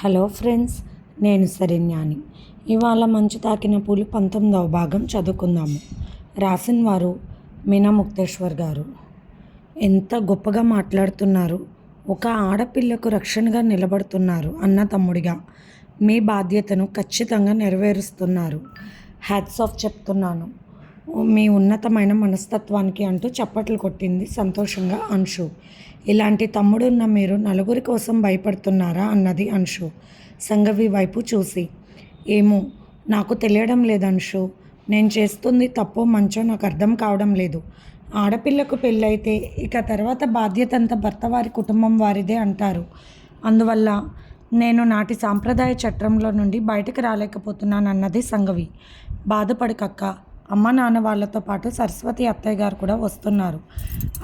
Hello friends, నేను శరణ్యాని. ఇవాళ మంచు తాకిన పూలు 19వ భాగం చదువుకుందాము. రాసిన వారు మీనా ముక్తేశ్వర్ గారు. ఎంత గొప్పగా మాట్లాడుతున్నారు. ఒక ఆడపిల్లకు రక్షణగా నిలబడుతున్నారు. అన్న తమ్ముడిగా మీ బాధ్యతను ఖచ్చితంగా నెరవేరుస్తున్నారు. హ్యాట్స్ ఆఫ్ చెప్తున్నాను మీ ఉన్నతమైన మనస్తత్వానికి అంటూ చప్పట్లు కొట్టింది సంతోషంగా అంశు. ఇలాంటి తమ్ముడున్న మీరు నలుగురి కోసం భయపడుతున్నారా అన్నది అంశు సంఘవి వైపు చూసి. ఏమో నాకు తెలియడం లేదు అంశు. నేను చేస్తుంది తప్పో మంచో నాకు అర్థం కావడం లేదు. ఆడపిల్లకు పెళ్ళైతే ఇక తర్వాత బాధ్యత అంతా భర్త వారి కుటుంబం వారిదే అంటారు. అందువల్ల నేను నాటి సాంప్రదాయ చట్రంలో నుండి బయటకు రాలేకపోతున్నానన్నది సంఘవి. బాధపడకక్క, అమ్మ నాన్న వాళ్ళతో పాటు సరస్వతి అత్తయ్య గారు కూడా వస్తున్నారు.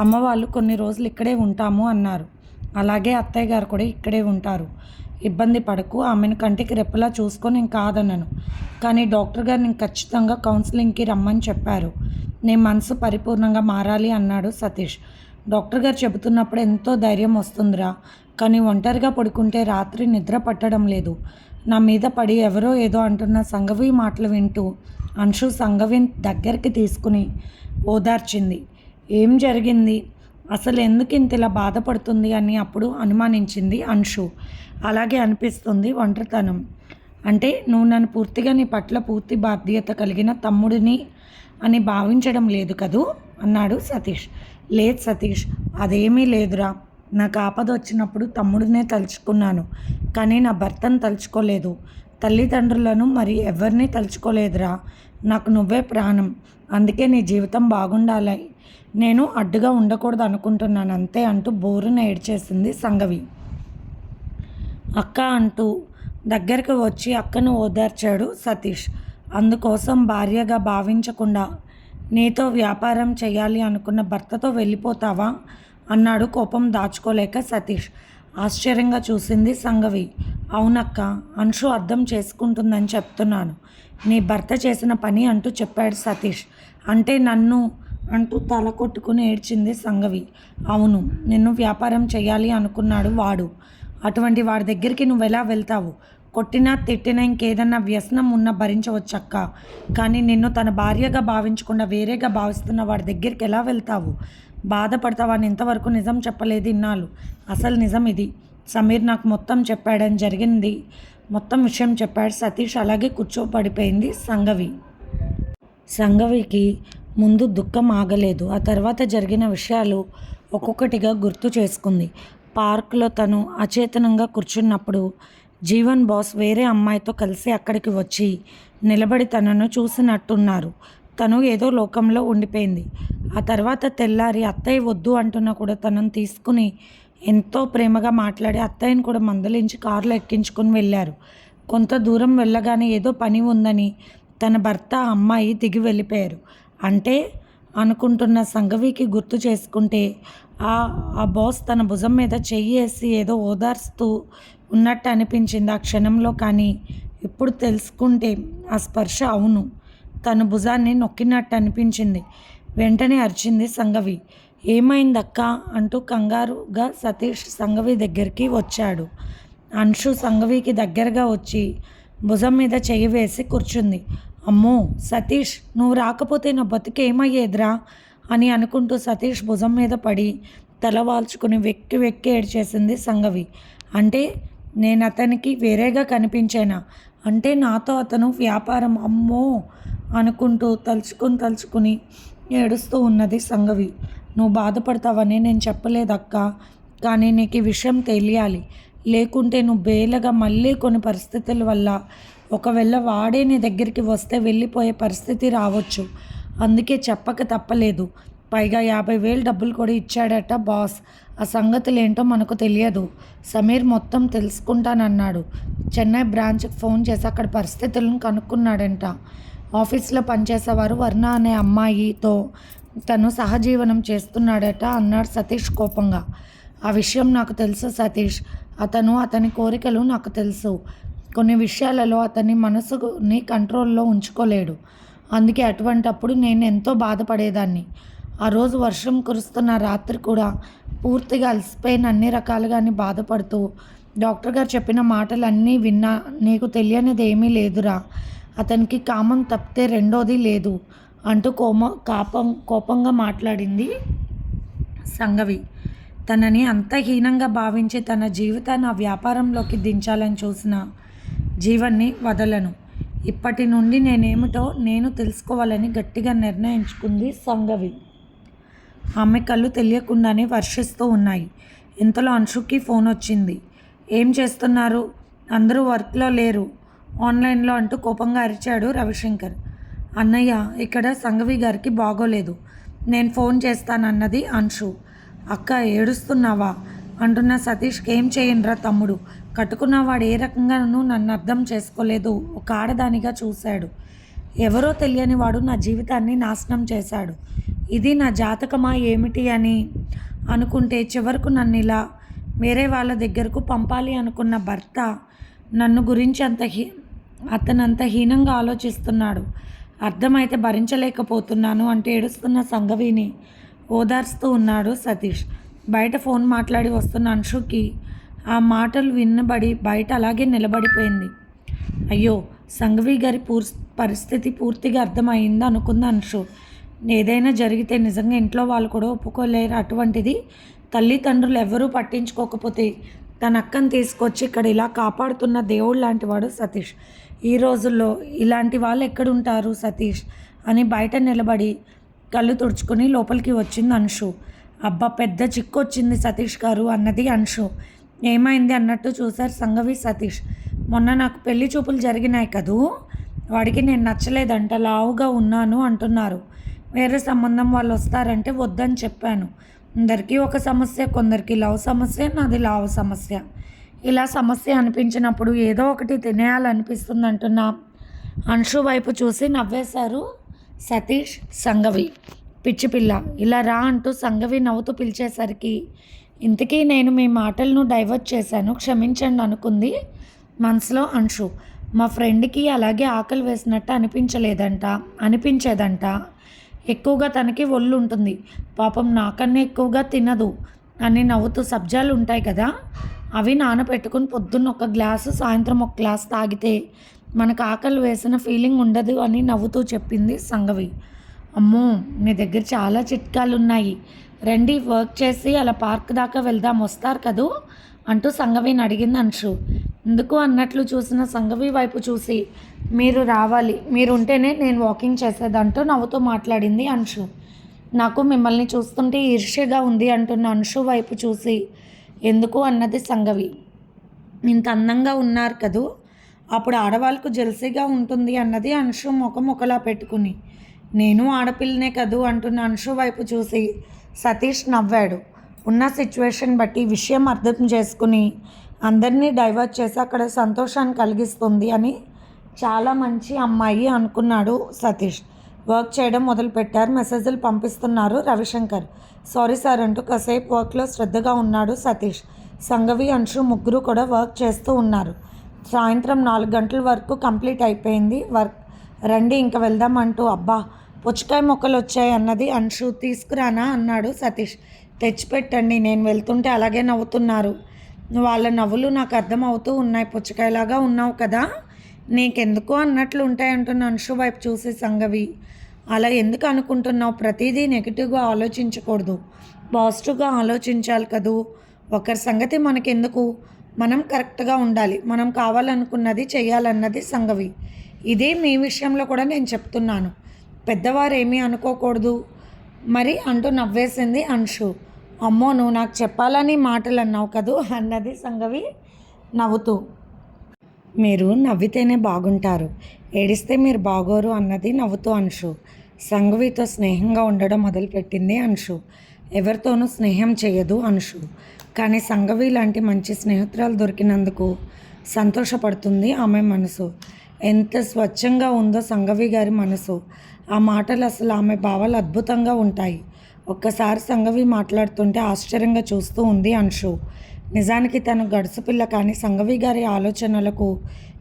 అమ్మ వాళ్ళు కొన్ని రోజులు ఇక్కడే ఉంటాము అన్నారు. అలాగే అత్తయ్య గారు కూడా ఇక్కడే ఉంటారు. ఇబ్బంది పడకు, ఆమెను కంటికి రెప్పలా చూసుకొని నేను కాదన్నాను. కానీ డాక్టర్ గారు నేను ఖచ్చితంగా కౌన్సిలింగ్కి రమ్మని చెప్పారు. నీ మనసు పరిపూర్ణంగా మారాలి అన్నాడు సతీష్. డాక్టర్ గారు చెబుతున్నప్పుడు ఎంతో ధైర్యం వస్తుందిరా, కానీ ఒంటరిగా పడుకుంటే రాత్రి నిద్ర పట్టడం లేదు. నా మీద పడి ఎవరో ఏదో అంటున్న సంఘవి మాటలు వింటూ అంశు సంఘవిని దగ్గరికి తీసుకుని ఓదార్చింది. ఏం జరిగింది, అసలు ఎందుకు ఇంతలా బాధపడుతుంది అని అప్పుడు అనుమానించింది అంశు. అలాగే అనిపిస్తుంది ఒంటరితనం అంటే నువ్వు నన్ను పూర్తిగా నీ పట్ల పూర్తి బాధ్యత కలిగిన తమ్ముడిని అని భావించడం లేదు కదూ అన్నాడు సతీష్. లేదు సతీష్, అదేమీ లేదురా. నాకు ఆపద వచ్చినప్పుడు తమ్ముడినే తలుచుకున్నాను, కానీ నా భర్తను తలుచుకోలేదు. తల్లిదండ్రులను మరి ఎవరిని తలుచుకోలేదురా. నాకు నువ్వే ప్రాణం. అందుకే నీ జీవితం బాగుండాలి, నేను అడ్డుగా ఉండకూడదు అనుకుంటున్నాను అంతే అంటూ బోరున ఏడ్చేసింది సంఘవి. అక్క అంటూ దగ్గరకు వచ్చి అక్కను ఓదార్చాడు సతీష్. అందుకోసం భార్యగా భావించకుండా నీతో వ్యాపారం చేయాలి అనుకున్న భర్తతో వెళ్ళిపోతావా అన్నాడు కోపం దాచుకోలేక సతీష్. ఆశ్చర్యంగా చూసింది సంఘవి. అవునక్క, అంశు అర్థం చేసుకుంటుందని చెప్తున్నాను. నీ భర్త చేసిన పని అంటూ చెప్పాడు సతీష్. అంటే నన్ను అంటూ తల కొట్టుకుని ఏడ్చింది సంఘవి. అవును, నిన్ను వ్యాపారం చేయాలి అనుకున్నాడు వాడు. అటువంటి వాడి దగ్గరికి నువ్వెలా వెళ్తావు? కొట్టినా తిట్టినా ఇంకేదన్నా వ్యసనం ఉన్నా భరించవచ్చక్క, కానీ నిన్ను తన భార్యగా భావించకుండా వేరేగా భావిస్తున్న వాడి దగ్గరికి ఎలా వెళ్తావు? బాధపడతావని ఇంతవరకు నిజం చెప్పలేదు ఇన్నాళ్ళు. అసలు నిజం ఇది. సమీర్ నాకు మొత్తం చెప్పాడని జరిగింది మొత్తం విషయం చెప్పాడు సతీష్. అలాగే కూర్చోపడిపోయింది సంఘవి. సంఘవికి ముందు దుఃఖం ఆగలేదు. ఆ తర్వాత జరిగిన విషయాలు ఒక్కొక్కటిగా గుర్తు చేసుకుంది. పార్కులో తను అచేతనంగా కూర్చున్నప్పుడు జీవన్ బాస్ వేరే అమ్మాయితో కలిసి అక్కడికి వచ్చి నిలబడి తనను చూసినట్టున్నారు. తను ఏదో లోకంలో ఉండిపోయింది. ఆ తర్వాత తెల్లారి అత్తయ్య వద్దు అంటున్నా కూడా తనను తీసుకుని ఎంతో ప్రేమగా మాట్లాడి అత్తయ్యని కూడా మందలించి కారులో ఎక్కించుకొని వెళ్ళారు. కొంత దూరం వెళ్ళగానే ఏదో పని ఉందని తన భర్త అమ్మాయి దిగి వెళ్ళిపోయారు. అంటే అనుకుంటున్న సంఘవికి గుర్తు చేసుకుంటే ఆ బాస్ తన భుజం మీద చెయ్యి వేసి ఏదో ఓదార్స్తూ ఉన్నట్టు అనిపించింది ఆ క్షణంలో. కానీ ఇప్పుడు తెలుసుకుంటే ఆ స్పర్శ అవును, తన భుజాన్ని నొక్కినట్టు అనిపించింది. వెంటనే అరిచింది సంఘవి. ఏమైందక్క అంటూ కంగారుగా సతీష్ సంఘవి దగ్గరికి వచ్చాడు. అంశు సంఘవికి దగ్గరగా వచ్చి భుజం మీద చెయ్యి వేసి కూర్చుంది. అమ్మో సతీష్, నువ్వు రాకపోతే నా బతుకు ఏమయ్యేదిరా అని అనుకుంటూ సతీష్ భుజం మీద పడి తల వాల్చుకుని వెక్కి వెక్కి ఏడ్చేసింది సంఘవి. అంటే నేను అతనికి వేరేగా కనిపించానా? అంటే నాతో అతను వ్యాపారం అమ్మో అనుకుంటూ తలుచుకుని ఏడుస్తూ ఉన్నది సంఘవి. నువ్వు బాధపడతావని నేను చెప్పలేదక్క, కానీ నీకు ఈ విషయం తెలియాలి. లేకుంటే నువ్వు బేలగా మళ్ళీ కొన్ని పరిస్థితుల వల్ల ఒకవేళ వాడే నీ దగ్గరికి వస్తే వెళ్ళిపోయే పరిస్థితి రావచ్చు. అందుకే చెప్పక తప్పలేదు. పైగా 50,000 డబ్బులు కూడా ఇచ్చాడట బాస్. ఆ సంగతులు ఏంటో మనకు తెలియదు. సమీర్ మొత్తం తెలుసుకుంటానన్నాడు. చెన్నై బ్రాంచ్కి ఫోన్ చేసి అక్కడ పరిస్థితులను కనుక్కున్నాడంట. ఆఫీస్లో పనిచేసేవారు వర్ణ అనే అమ్మాయితో తను సహజీవనం చేస్తున్నాడట అన్నాడు సతీష్ కోపంగా. ఆ విషయం నాకు తెలుసు సతీష్. అతని కోరికలు నాకు తెలుసు. కొన్ని విషయాలలో అతని మనసుని కంట్రోల్లో ఉంచుకోలేడు. అందుకే అటువంటప్పుడు నేను ఎంతో బాధపడేదాన్ని. ఆ రోజు వర్షం కురుస్తున్న రాత్రి కూడా పూర్తిగా అలసిపోయిన అన్ని రకాలుగాని బాధపడుతూ డాక్టర్ గారు చెప్పిన మాటలన్నీ విన్నా. నీకు తెలియనిది ఏమీ లేదురా. అతనికి కామం తప్పితే రెండోది లేదు అంటూ కోపంగా మాట్లాడింది సంగవి. తనని అంత హీనంగా భావించి తన జీవితాన్ని ఆ వ్యాపారంలోకి దించాలని చూసిన జీవన్ని వదలను. ఇప్పటి నుండి నేనేమిటో నేను తెలుసుకోవాలని గట్టిగా నిర్ణయించుకుంది సంగవి. ఆమె కళ్ళు తెలియకుండానే వర్షిస్తూ ఉన్నాయి. ఇంతలో అంశుకి ఫోన్ వచ్చింది. ఏం చేస్తున్నారు? అందరూ వర్క్లో లేరు, ఆన్లైన్లో అంటూ కోపంగా అరిచాడు రవిశంకర్. అన్నయ్య, ఇక్కడ సంగవి గారికి బాగోలేదు, నేను ఫోన్ చేస్తానన్నది అంశు. అక్క, ఏడుస్తున్నావా అంటున్న సతీష్కి ఏం చేయనురా తమ్ముడు. కట్టుకున్నవాడు ఏ రకంగానూ నన్ను అర్థం చేసుకోలేదు. ఒక ఆడదానిగా చూశాడు. ఎవరో తెలియని వాడు నా జీవితాన్ని నాశనం చేశాడు. ఇది నా జాతకమా ఏమిటి అని అనుకుంటే చివరకు నన్ను ఇలా వేరే వాళ్ళ దగ్గరకు పంపాలి అనుకున్న భర్త నన్ను గురించి అతనంత హీనంగా ఆలోచిస్తున్నాడు. అర్థమైతే భరించలేకపోతున్నాను అంటే ఏడుస్తున్న సంగవిని ఓదార్స్తూ ఉన్నాడు సతీష్. బయట ఫోన్ మాట్లాడి వస్తున్న అంశుకి ఆ మాటలు వినబడి బయట అలాగే నిలబడిపోయింది. అయ్యో, సంగవి గారి పరిస్థితి పూర్తిగా అర్థమైంది అనుకుంది అంశు. ఏదైనా జరిగితే నిజంగా ఇంట్లో వాళ్ళు కూడా ఒప్పుకోలేరు. అటువంటిది తల్లిదండ్రులు ఎవరూ పట్టించుకోకపోతే తన అక్కను తీసుకొచ్చి ఇక్కడ ఇలా కాపాడుతున్న దేవుడు లాంటి వాడు సతీష్. ఈ రోజుల్లో ఇలాంటి వాళ్ళు ఎక్కడుంటారు సతీష్ అని బయట నిలబడి కళ్ళు తుడుచుకొని లోపలికి వచ్చింది అంశు. అబ్బా, పెద్ద చిక్కు వచ్చింది సతీష్ గారు అన్నది అంశు. ఏమైంది అన్నట్టు చూశారు సంగవి సతీష్. మొన్న నాకు పెళ్లి చూపులు జరిగినాయి కదూ, వాడికి నేను నచ్చలేదంట, లావుగా ఉన్నాను అంటున్నారు. వేరే సంబంధం వాళ్ళు వస్తారంటే వద్దని చెప్పాను. అందరికీ ఒక సమస్య, కొందరికి లవ్ సమస్య, నాది లావు సమస్య. ఇలా సమస్య అనిపించినప్పుడు ఏదో ఒకటి తినేయాలనిపిస్తుంది అంటున్న అంశు వైపు చూసి నవ్వేశారు సతీష్, సంగవి. పిచ్చి పిల్ల, ఇలా రా అంటూ సంగవి నవ్వుతూ పిలిచేసరికి ఇంతకీ నేను మీ మాటలను డైవర్ట్ చేశాను, క్షమించండి అనుకుంది మనసులో అంశు. మా ఫ్రెండ్కి అలాగే ఆకలి వేసినట్టు అనిపించేదంట. ఎక్కువగా తనకి ఒళ్ళు ఉంటుంది, పాపం నాకన్నా ఎక్కువగా తినదు అని నవ్వుతూ సబ్జాలు ఉంటాయి కదా, అవి నానబెట్టుకుని పొద్దున్న ఒక గ్లాసు, సాయంత్రం ఒక గ్లాసు తాగితే మనకు ఆకలి వేసిన ఫీలింగ్ ఉండదు అని నవ్వుతూ చెప్పింది సంగవి. అమ్మో, మీ దగ్గర చాలా చిట్కాలు ఉన్నాయి, రండి వర్క్ చేసి అలా పార్క్ దాకా వెళ్దాం, వస్తారు కదూ అంటూ సంగవిని అడిగింది అంశు. ఎందుకు అన్నట్లు చూసిన సంగవి వైపు చూసి, మీరు రావాలి, మీరు ఉంటేనే నేను వాకింగ్ చేసేదంటూ నవ్వుతూ మాట్లాడింది అంశు. నాకు మిమ్మల్ని చూస్తుంటే ఈర్ష్యగా ఉంది అంటున్న అంశు వైపు చూసి ఎందుకు అన్నది సంగవి. ఇంత అందంగా ఉన్నారు కదూ, అప్పుడు ఆడవాళ్ళకు జెల్సీగా ఉంటుంది అన్నది అంశు ముఖం ఒకలా పెట్టుకుని. నేను ఆడపిల్లనే కదూ అంటున్న అంశు వైపు చూసి సతీష్ నవ్వాడు. ఉన్న సిచ్యువేషన్ బట్టి విషయం అర్థం చేసుకుని అందరినీ డైవర్ట్ చేసి అక్కడ సంతోషాన్ని కలిగిస్తుంది అని చాలా మంచి అమ్మాయి అనుకున్నాడు సతీష్. వర్క్ చేయడం మొదలుపెట్టారు. మెసేజ్లు పంపిస్తున్నారు రవిశంకర్. సారీ సార్ అంటూ కాసేపు వర్క్లో శ్రద్ధగా ఉన్నాడు సతీష్. సంగవి, అంశు ముగ్గురు కూడా వర్క్ చేస్తూ ఉన్నారు. సాయంత్రం 4 గంటల వరకు కంప్లీట్ అయిపోయింది వర్క్. రండి ఇంక వెళ్దాం అంటూ, అబ్బా పుచ్చకాయ మొక్కలు వచ్చాయి అన్నది అంశు. తీసుకురానా అన్నాడు సతీష్. తెచ్చిపెట్టండి, నేను వెళ్తుంటే అలాగే నవ్వుతున్నారు, వాళ్ళ నవ్వులు నాకు అర్థమవుతూ ఉన్నాయి, పుచ్చకాయలాగా ఉన్నావు కదా, నీకెందుకు అన్నట్లు ఉంటాయంటున్న అంశు వైపు చూసి సంగవి. అలా ఎందుకు అనుకుంటున్నావు? ప్రతిదీ నెగిటివ్గా ఆలోచించకూడదు, పాజిటివ్గా ఆలోచించాలి కదూ. ఒకరి సంగతి మనకెందుకు, మనం కరెక్ట్గా ఉండాలి, మనం కావాలనుకున్నది చేయాలన్నది సంగవి. ఇదే మీ విషయంలో కూడా నేను చెప్తున్నాను, పెద్దవారు ఏమీ అనుకోకూడదు మరి అంటూ నవ్వేసింది అంశు. అమ్మో, నువ్వు నాకు చెప్పాలని మాటలు అన్నావు కదూ అన్నది సంగవి నవ్వుతూ. మీరు నవ్వితేనే బాగుంటారు, ఏడిస్తే మీరు బాగోరు అన్నది నవ్వుతూ అంశు. సంగవితో స్నేహంగా ఉండడం మొదలుపెట్టింది అంశు. ఎవరితోనూ స్నేహం చేయదు అంశు, కానీ సంగవి లాంటి మంచి స్నేహితురాలు దొరికినందుకు సంతోషపడుతుంది ఆమె మనసు. ఎంత స్వచ్ఛంగా ఉందో సంగవి గారి మనసు. ఆ మాటలు అసలు ఆమె భావాలు అద్భుతంగా ఉంటాయి. ఒక్కసారి సంగవి మాట్లాడుతుంటే ఆశ్చర్యంగా చూస్తూ ఉంది అంశు. నిజానికి తను గడుసు పిల్ల, కానీ సంగవి గారి ఆలోచనలకు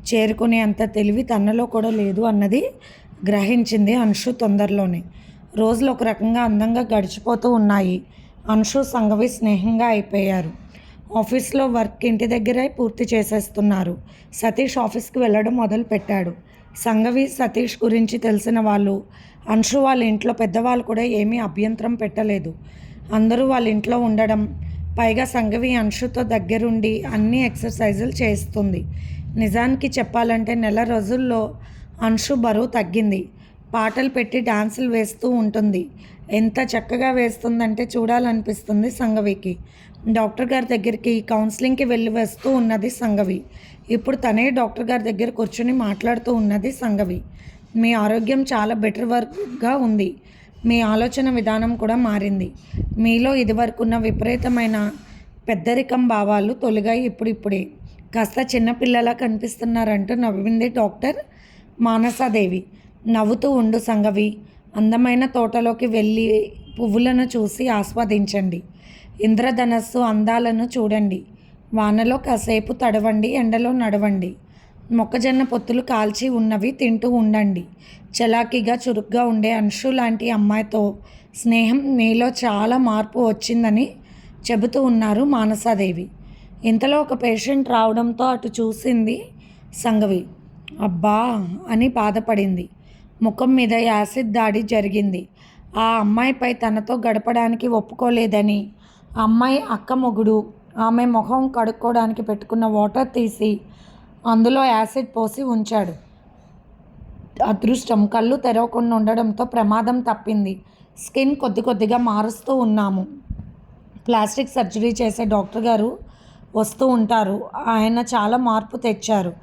చేరుకునే అంత తెలివి తనలో కూడా లేదు అన్నది గ్రహించింది అంశు తొందరలోనే. రోజులు ఒక రకంగా అందంగా గడిచిపోతూ ఉన్నాయి. అంశు, సంగవి స్నేహంగా అయిపోయారు. ఆఫీస్లో వర్క్ ఇంటి దగ్గరే పూర్తి చేసేస్తున్నారు. సతీష్ ఆఫీస్కి వెళ్ళడం మొదలుపెట్టాడు. సంఘవి సతీష్ గురించి తెలిసిన వాళ్ళు, అంశు వాళ్ళ ఇంట్లో పెద్దవాళ్ళు కూడా ఏమీ అభ్యంతరం పెట్టలేదు. అందరూ వాళ్ళ ఇంట్లో ఉండడం, పైగా సంఘవి అంశుతో దగ్గరుండి అన్ని ఎక్సర్సైజులు చేస్తుంది. నిజానికి చెప్పాలంటే నెల రోజుల్లో అంశు బరువు తగ్గింది. పాటలు పెట్టి డాన్సులు వేస్తూ ఉంటుంది. ఎంత చక్కగా వేస్తుందంటే చూడాలనిపిస్తుంది సంఘవికి. డాక్టర్ గారి దగ్గరికి కౌన్సిలింగ్కి వెళ్ళి వస్తూ ఉన్నది సంఘవి. ఇప్పుడు తనే డాక్టర్ గారి దగ్గర కూర్చొని మాట్లాడుతూ ఉన్నది సంఘవి. మీ ఆరోగ్యం చాలా బెటర్గా ఉంది. మీ ఆలోచన విధానం కూడా మారింది. మీలో ఇదివరకున్న విపరీతమైన పెద్దరికం భావాలు తొలగాయి ఇప్పుడిప్పుడే. కాస్త చిన్నపిల్లలా కనిపిస్తున్నారంటూ నవ్వింది డాక్టర్ మానసాదేవి. నవ్వుతూ ఉండు సంఘవి. అందమైన తోటలోకి వెళ్ళి పువ్వులను చూసి ఆస్వాదించండి. ఇంద్రధనస్సు అందాలను చూడండి. వానలో కాసేపు తడవండి, ఎండలో నడవండి. మొక్కజొన్న పొత్తులు కాల్చి ఉన్నవి తింటూ ఉండండి. చలాకీగా చురుగ్గా ఉండే అంశు లాంటి అమ్మాయితో స్నేహం మీలో చాలా మార్పు వచ్చిందని చెబుతూ ఉన్నారు మానసాదేవి. ఇంతలో ఒక పేషెంట్ రావడంతో అటు చూసింది సంఘవి. అబ్బా అని బాధపడింది. ముఖం మీద యాసిడ్ దాడి జరిగింది. ఆ అమ్మాయిపై తనతో గడపడానికి ఒప్పుకోలేదని అమ్మాయి అక్క మొగుడు ఆమె ముఖం కడుక్కోవడానికి పెట్టుకున్న వాటర్ తీసి అందులో యాసిడ్ పోసి ఉంచాడు. అదృష్టం కళ్ళు తెరవకుండా ఉండడంతో ప్రమాదం తప్పింది. స్కిన్ కొద్దిగా మారుస్తూ ఉన్నాము. ప్లాస్టిక్ సర్జరీ చేసే డాక్టర్ గారు వస్తూ ఉంటారు. ఆయన చాలా మార్పు తెచ్చారు.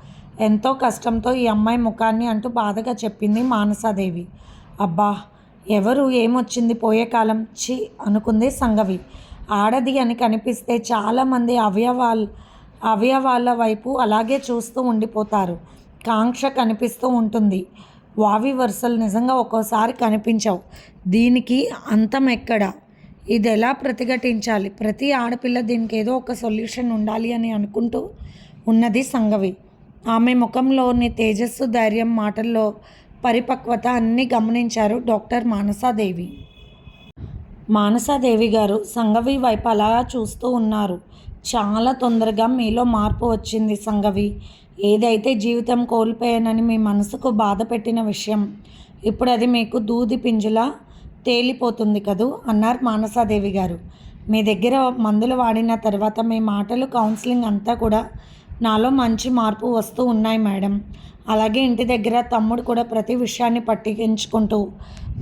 ఎంతో కష్టంతో ఈ అమ్మాయి ముఖాన్ని అంటూ బాధగా చెప్పింది మానసాదేవి. అబ్బా ఎవరు ఏమొచ్చింది పోయే కాలం చి అనుకుంది సంఘవి. ఆడది అని కనిపిస్తే చాలామంది అవయవాల వైపు అలాగే చూస్తూ ఉండిపోతారు. కాంక్ష కనిపిస్తూ ఉంటుంది. వావి వరుసలు నిజంగా ఒక్కోసారి కనిపించవు. దీనికి అంతం ఎక్కడ? ఇది ఎలా ప్రతిఘటించాలి? ప్రతి ఆడపిల్ల దీనికి ఏదో ఒక సొల్యూషన్ ఉండాలి అని అనుకుంటూ ఉన్నది సంఘవి. ఆమె ముఖంలోని తేజస్సు, ధైర్యం, మాటల్లో పరిపక్వత అన్నీ గమనించారు డాక్టర్ మానసాదేవి. మానసాదేవి గారు సంఘవి వైపు అలా చూస్తూ ఉన్నారు. చాలా తొందరగా మీలో మార్పు వచ్చింది సంఘవి. ఏదైతే జీవితం కోల్పోయానని మీ మనసుకు బాధ పెట్టిన విషయం ఇప్పుడు అది మీకు దూది పింజులా తేలిపోతుంది కదూ అన్నారు మానసాదేవి గారు. మీ దగ్గర మందులు వాడిన తర్వాత మీ మాటలు, కౌన్సిలింగ్ అంతా కూడా నాలో మంచి మార్పు వస్తూ ఉన్నాయి మేడం. అలాగే ఇంటి దగ్గర తమ్ముడు కూడా ప్రతి విషయాన్ని పట్టించుకుంటూ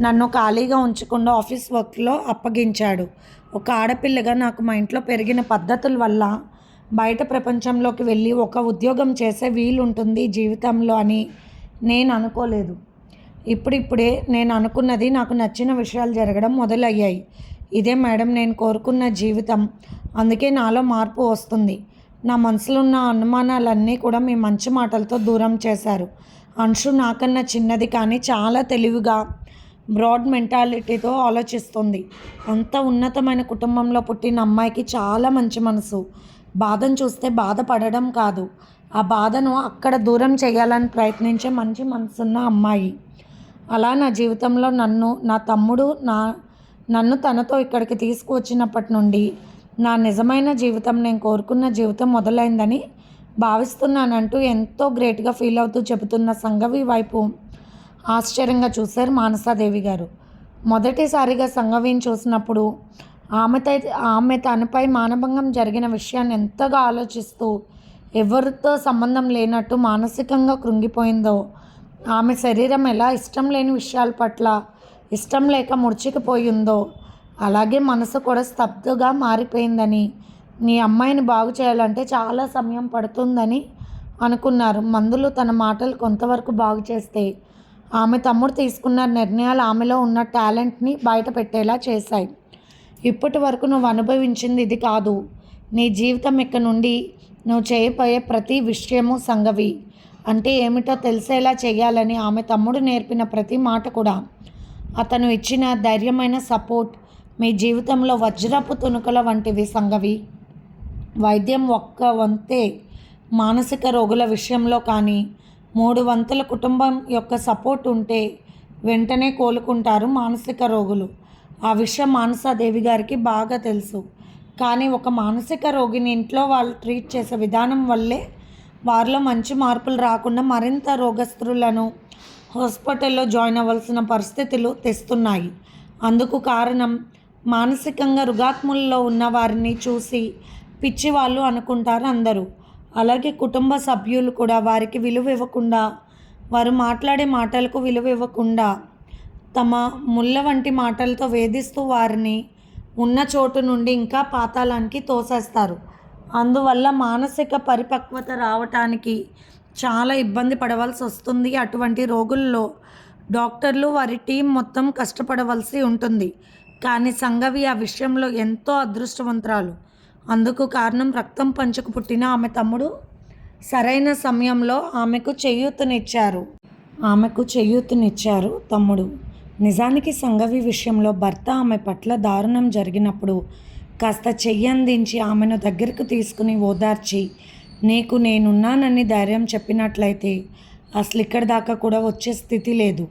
నన్ను ఖాళీగా ఉంచకుండా ఆఫీస్ వర్క్లో అప్పగించాడు. ఒక ఆడపిల్లగా నాకు మా ఇంట్లో పెరిగిన పద్ధతుల వల్ల బయట ప్రపంచంలోకి వెళ్ళి ఒక ఉద్యోగం చేసే వీలుంటుంది జీవితంలో అని నేను అనుకోలేదు. ఇప్పుడిప్పుడే నేను అనుకున్నది, నాకు నచ్చిన విషయాలు జరగడం మొదలయ్యాయి. ఇదే మేడం నేను కోరుకున్న జీవితం. అందుకే నాలో మార్పు వస్తుంది. నా మనసులో ఉన్న అనుమానాలన్నీ కూడా మీ మంచి మాటలతో దూరం చేశారు. అంశు నాకన్నా చిన్నది కానీ చాలా తెలివిగా, బ్రాడ్ మెంటాలిటీతో ఆలోచిస్తుంది. అంత ఉన్నతమైన కుటుంబంలో పుట్టిన అమ్మాయికి చాలా మంచి మనసు. బాధను చూస్తే బాధపడడం కాదు, ఆ బాధను అక్కడ దూరం చేయాలని ప్రయత్నించే మంచి మనసున్న అమ్మాయి. అలా నా జీవితంలో నా తమ్ముడు నన్ను తనతో ఇక్కడికి తీసుకువచ్చినప్పటి నుండి నా నిజమైన జీవితం, నేను కోరుకున్న జీవితం మొదలైందని భావిస్తున్నానంటూ ఎంతో గ్రేట్గా ఫీల్ అవుతూ చెబుతున్న సంఘవి వైపు ఆశ్చర్యంగా చూశారు మానసాదేవి గారు. మొదటిసారిగా సంఘవిని చూసినప్పుడు ఆమె తనపై మానభంగం జరిగిన విషయాన్ని ఎంతగా ఆలోచిస్తూ ఎవరితో సంబంధం లేనట్టు మానసికంగా కృంగిపోయిందో, ఆమె శరీరం ఎలా ఇష్టం లేని విషయాల పట్ల ఇష్టం లేక ముడుచుకుపోయిందో అలాగే మనసు కూడా స్తబ్దుగా మారిపోయిందని, నీ అమ్మాయిని బాగు చేయాలంటే చాలా సమయం పడుతుందని అనుకున్నారు. మందులు తన మాటలు కొంతవరకు బాగు చేస్తే ఆమె తమ్ముడు తీసుకున్న నిర్ణయాలు ఆమెలో ఉన్న టాలెంట్ని బయట పెట్టేలా చేశాయి. ఇప్పటి వరకు నువ్వు అనుభవించింది ఇది కాదు. నీ జీవితం ఇక నుండి నువ్వు చేయబోయే ప్రతి విషయము సంఘవి అంటే ఏమిటో తెలిసేలా చేయాలని ఆమె తమ్ముడు నేర్పిన ప్రతి మాట కూడా, అతను ఇచ్చిన ధైర్యమైన సపోర్ట్ మీ జీవితంలో వజ్రపు తునుకల వంటివి సంఘవి. వైద్యం ఒక్క వంతే మానసిక రోగుల విషయంలో కానీ 3 వంతుల కుటుంబం యొక్క సపోర్ట్ ఉంటే వెంటనే కోలుకుంటారు మానసిక రోగులు. ఆ విషయం మానసాదేవి గారికి బాగా తెలుసు. కానీ ఒక మానసిక రోగిని ఇంట్లో వాళ్ళు ట్రీట్ చేసే విధానం వల్లే వారిలో మంచి మార్పులు రాకుండా మరింత రోగస్తులను హాస్పిటల్లో జాయిన్ అవ్వాల్సిన పరిస్థితులు తెస్తున్నాయి. అందుకు కారణం మానసికంగా రుగాత్ముల్లో ఉన్న వారిని చూసి పిచ్చి వాళ్ళు అనుకుంటారు అందరూ. అలాగే కుటుంబ సభ్యులు కూడా వారికి విలువ ఇవ్వకుండా, వారు మాట్లాడే మాటలకు విలువ ఇవ్వకుండా తమ ముళ్ళ వంటి మాటలతో వేధిస్తూ వారిని ఉన్న చోటు నుండి ఇంకా పాతాళానికి తోసేస్తారు. అందువల్ల మానసిక పరిపక్వత రావటానికి చాలా ఇబ్బంది పడవలసి వస్తుంది. అటువంటి రోగుల్లో డాక్టర్లు వారి టీం మొత్తం కష్టపడవలసి ఉంటుంది. కానీ సంఘవి ఆ విషయంలో ఎంతో అదృష్టవంతురాలు. అందుకు కారణం రక్తం పంచుకు పుట్టిన ఆమె తమ్ముడు సరైన సమయంలో ఆమెకు చేయూతనిచ్చారు తమ్ముడు. నిజానికి సంఘవి విషయంలో భర్త ఆమె పట్ల దారుణం జరిగినప్పుడు కాస్త చెయ్యందించి ఆమెను దగ్గరకు తీసుకుని ఓదార్చి నీకు నేనున్నానని ధైర్యం చెప్పినట్లయితే అసలు ఇక్కడి దాకా కూడా వచ్చే స్థితి లేదు.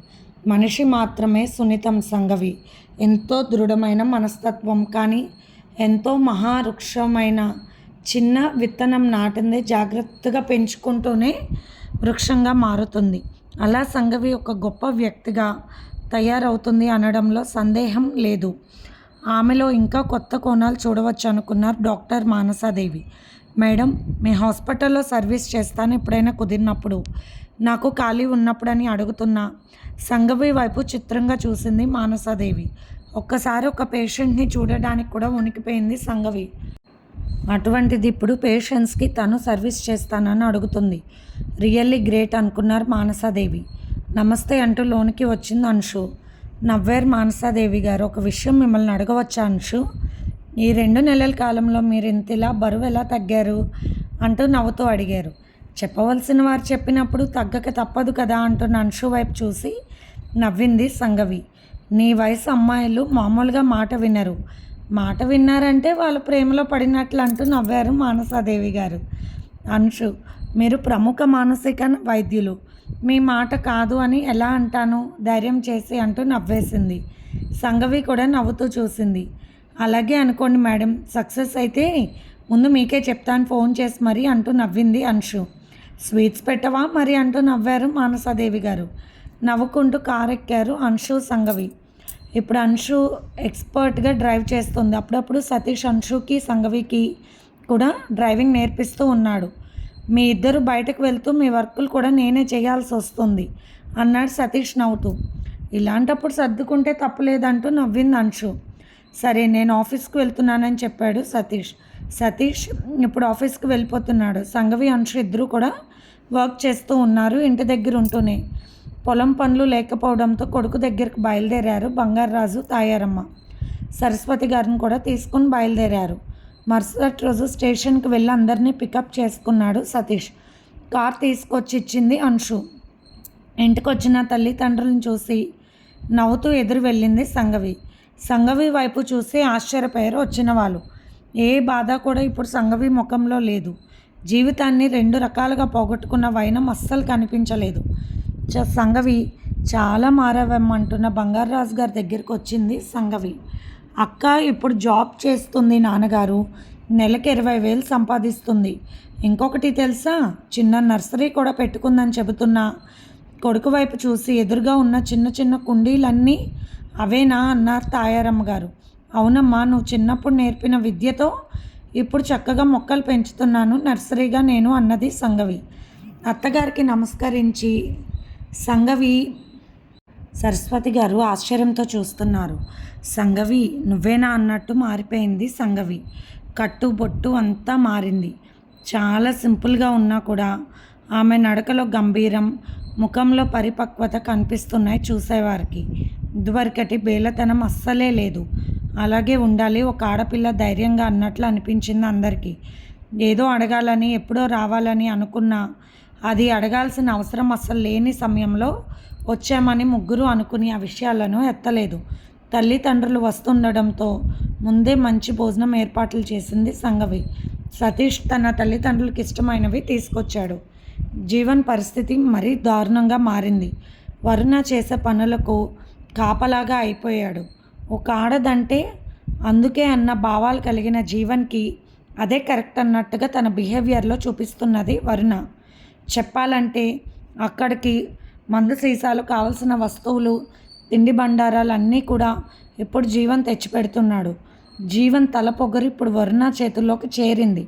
మనిషి మాత్రమే సున్నితం. సంఘవి ఎంతో దృఢమైన మనస్తత్వం, కానీ ఎంతో మహావృక్షమైన చిన్న విత్తనం నాటిందే జాగ్రత్తగా పెంచుకుంటూనే వృక్షంగా మారుతుంది. అలా సంఘవి ఒక గొప్ప వ్యక్తిగా తయారవుతుంది అనడంలో సందేహం లేదు. ఆమెలో ఇంకా కొత్త కోణాలు చూడవచ్చు అనుకున్నారు డాక్టర్ మానసాదేవి. మేడం, మీ హాస్పిటల్లో సర్వీస్ చేస్తాను, ఎప్పుడైనా కుదిరినప్పుడు నాకు ఖాళీ ఉన్నప్పుడు అని అడుగుతున్నా సంఘవి వైపు చిత్రంగా చూసింది మానసాదేవి. ఒక్కసారి ఒక పేషెంట్ని చూడడానికి కూడా వణికిపోయింది సంఘవి. అటువంటిది ఇప్పుడు పేషెంట్స్కి తను సర్వీస్ చేస్తానని అడుగుతుంది. రియల్లీ గ్రేట్ అనుకున్నారు మానసాదేవి. నమస్తే అంటూ లోనికి వచ్చింది అంశు. నవ్వారు మానసాదేవి గారు. ఒక విషయం మిమ్మల్ని అడగవచ్చా అంశు? ఈ 2 నెలల కాలంలో మీరు ఇంతలా బరువు ఎలా తగ్గారు అంటూ నవ్వుతూ అడిగారు. చెప్పవలసిన వారు చెప్పినప్పుడు తగ్గక తప్పదు కదా అంటున్న అంశు వైపు చూసి నవ్వింది సంఘవి. నీ వయసు అమ్మాయిలు మామూలుగా మాట విన్నారంటే వాళ్ళు ప్రేమలో పడినట్లు అంటూ నవ్వారు మానసాదేవి గారు. అంశు, మీరు ప్రముఖ మానసిక వైద్యులు, మీ మాట కాదు అని ఎలా అంటాను, ధైర్యం చేసి అంటూ నవ్వేసింది. సంఘవి కూడా నవ్వుతూ చూసింది. అలాగే అనుకోండి మేడం, సక్సెస్ అయితే ముందు మీకే చెప్తాను ఫోన్ చేసి మరి అంటూ నవ్వింది అంశు. స్వీట్స్ పెట్టవా మరి అంటూ నవ్వారు మానసాదేవి గారు. నవ్వుకుంటూ కారు ఎక్కారు అంశు సంఘవి. ఇప్పుడు అంశు ఎక్స్పర్ట్గా డ్రైవ్ చేస్తుంది. అప్పుడప్పుడు సతీష్ అంశుకి సంఘవికి కూడా డ్రైవింగ్ నేర్పిస్తూ ఉన్నాడు. మీ ఇద్దరు బయటకు వెళ్తూ మీ వర్కులు కూడా నేనే చేయాల్సి వస్తుంది అన్నాడు సతీష్ నవ్వుతూ. ఇలాంటప్పుడు సర్దుకుంటే తప్పులేదంటూ నవ్వింది అంశు. సరే, నేను ఆఫీస్కి వెళ్తున్నానని చెప్పాడు సతీష్. సతీష్ ఇప్పుడు ఆఫీస్కి వెళ్ళిపోతున్నాడు. సంఘవి అంశు ఇద్దరు కూడా వర్క్ చేస్తూ ఉన్నారు. ఇంటి దగ్గర ఉంటూనే పొలం పనులు లేకపోవడంతో కొడుకు దగ్గరికి బయలుదేరారు బంగారరాజు, తాయారమ్మ. సరస్వతి గారిని కూడా తీసుకుని బయలుదేరారు. మరుసటి రోజు స్టేషన్కి వెళ్ళి అందరినీ పికప్ చేసుకున్నాడు సతీష్. కార్ తీసుకొచ్చి ఇచ్చింది అంశు. ఇంటికి వచ్చిన తల్లిదండ్రులను చూసి నవ్వుతూ ఎదురు వెళ్ళింది సంఘవి. సంఘవి వైపు చూసి ఆశ్చర్యపోయారు వచ్చిన వాళ్ళు. ఏ బాధ కూడా ఇప్పుడు సంఘవి ముఖంలో లేదు. జీవితాన్ని 2 రకాలుగా పోగొట్టుకున్న వైనం అస్సలు కనిపించలేదు. సంఘవి, చాలా మారవమ్మంటున్న బంగారరాజు గారి దగ్గరికి వచ్చింది సంఘవి. అక్క ఇప్పుడు జాబ్ చేస్తుంది నాన్నగారు, నెలకి 20,000 సంపాదిస్తుంది. ఇంకొకటి తెలుసా, చిన్న నర్సరీ కూడా పెట్టుకుందని చెబుతున్నా. కొడుకు వైపు చూసి ఎదురుగా ఉన్న చిన్న చిన్న కుండీలన్నీ అవేనా అన్నారు తాయారమ్మ గారు. అవునమ్మా, నువ్వు చిన్నప్పుడు నేర్పిన విద్యతో ఇప్పుడు చక్కగా మొక్కలు పెంచుతున్నాను నర్సరీగా నేను అన్నది సంఘవి. అత్తగారికి నమస్కరించి సంఘవి సరస్వతి గారు ఆశ్చర్యంతో చూస్తున్నారు. సంఘవి, నువ్వేనా అన్నట్టు మారిపోయింది సంఘవి. కట్టుబొట్టు అంతా మారింది. చాలా సింపుల్గా ఉన్నా కూడా ఆమె నడకలో గంభీరం, ముఖంలో పరిపక్వత కనిపిస్తున్నాయి చూసేవారికి. ఇదివరకటి బేలతనం అస్సలే లేదు. అలాగే ఉండాలి ఒక ఆడపిల్ల ధైర్యంగా అన్నట్లు అనిపించింది అందరికీ. ఏదో అడగాలని, ఎప్పుడో రావాలని అనుకున్నా అది అడగాల్సిన అవసరం అస్సలు లేని సమయంలో వచ్చామని ముగ్గురు అనుకుని ఆ విషయాలను ఎత్తలేదు. తల్లిదండ్రులు వస్తుండడంతో ముందే మంచి భోజనం ఏర్పాట్లు చేసింది సంఘవి. సతీష్ తన తల్లిదండ్రులకు ఇష్టమైనవి తీసుకొచ్చాడు. జీవన్ పరిస్థితి మరీ దారుణంగా మారింది. వరుణ చేసే పనులకు కాపలాగా అయిపోయాడు. ఒక ఆడదంటే అందుకే అన్న భావాలు కలిగిన జీవన్కి అదే కరెక్ట్ అన్నట్టుగా తన బిహేవియర్లో చూపిస్తున్నది వరుణ. చెప్పాలంటే అక్కడికి మందు సీసాలు, కావలసిన వస్తువులు, తిండి బండారాలు అన్నీ కూడా ఇప్పుడు జీవన్ తెచ్చిపెడుతున్నాడు. జీవన్ తల పొగరు ఇప్పుడు వరుణ చేతుల్లోకి చేరింది.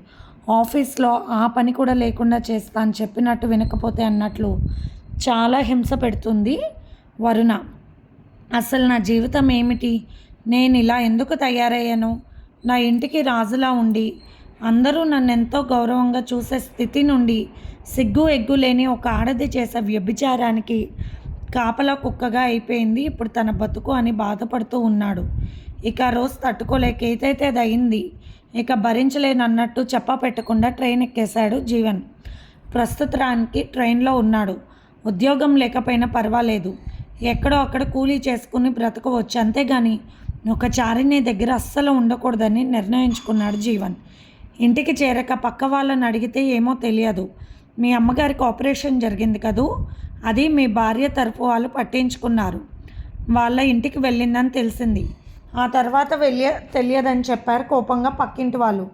ఆఫీస్లో ఆ పని కూడా లేకుండా చేస్తాను, చెప్పినట్టు వినకపోతే అన్నట్లు చాలా హింస పెడుతుంది వరుణ. అసలు నా జీవితం ఏమిటి, నేను ఇలా ఎందుకు తయారయ్యాను? నా ఇంటికి రాజులా ఉండి అందరూ నన్ను ఎంతో గౌరవంగా చూసే స్థితి నుండి సిగ్గు ఎగ్గు లేని ఒక ఆడది చేసే వ్యభిచారానికి కాపలా కుక్కగా అయిపోయింది ఇప్పుడు తన బతుకు అని బాధపడుతూ ఉన్నాడు. ఇక రోజు తట్టుకోలేక ఏదైతే అది అయింది, ఇక భరించలేనన్నట్టు చెప్పా పెట్టకుండా ట్రైన్ ఎక్కేశాడు జీవన్. ప్రస్తుతానికి ట్రైన్లో ఉన్నాడు. ఉద్యోగం లేకపోయినా పర్వాలేదు, ఎక్కడో అక్కడ కూలీ చేసుకుని బ్రతకవచ్చు, అంతేగాని ఒక చారిణి దగ్గర అస్సలు ఉండకూడదని నిర్ణయించుకున్నాడు జీవన్. ఇంటికి చేరక పక్క వాళ్ళని అడిగితే ఏమో తెలియదు, మీ అమ్మగారికి ఆపరేషన్ జరిగింది కదూ, అది మీ భార్య తరఫు వాళ్ళు పట్టించుకున్నారు, వాళ్ళ ఇంటికి వెళ్ళిందని తెలిసింది. ఆ తర్వాత తెలియదని చెప్పారు కోపంగా పక్కింటి వాళ్ళు.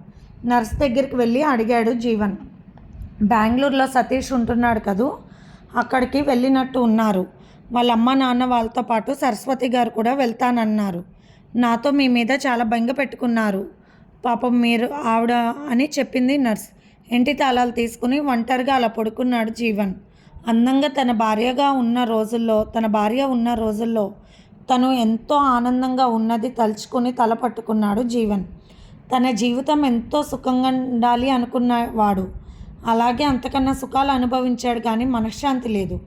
నర్స్ దగ్గరికి వెళ్ళి అడిగాడు జీవన్. బెంగళూరులో సతీష్ ఉంటున్నాడు కదూ, అక్కడికి వెళ్ళినట్టు ఉన్నారు. వాళ్ళ అమ్మ నాన్న వాళ్ళతో పాటు సరస్వతి గారు కూడా వెళ్తానన్నారు. నాతో మీ మీద చాలా బెంగ పెట్టుకున్నారు పాపం మీరు ఆవిడ అని చెప్పింది నర్స్. ఇంటి తాళాలు తీసుకుని ఒంటరిగా అలా పడుకున్నాడు జీవన్. అందంగా తన భార్య ఉన్న రోజుల్లో తను ఎంతో ఆనందంగా ఉన్నది తలుచుకుని తల పట్టుకున్నాడు జీవన్. తన జీవితం ఎంతో సుఖంగా ఉండాలి అనుకున్నవాడు. అలాగే అంతకన్నా సుఖాలు అనుభవించాడు, కానీ మనశ్శాంతి లేదు.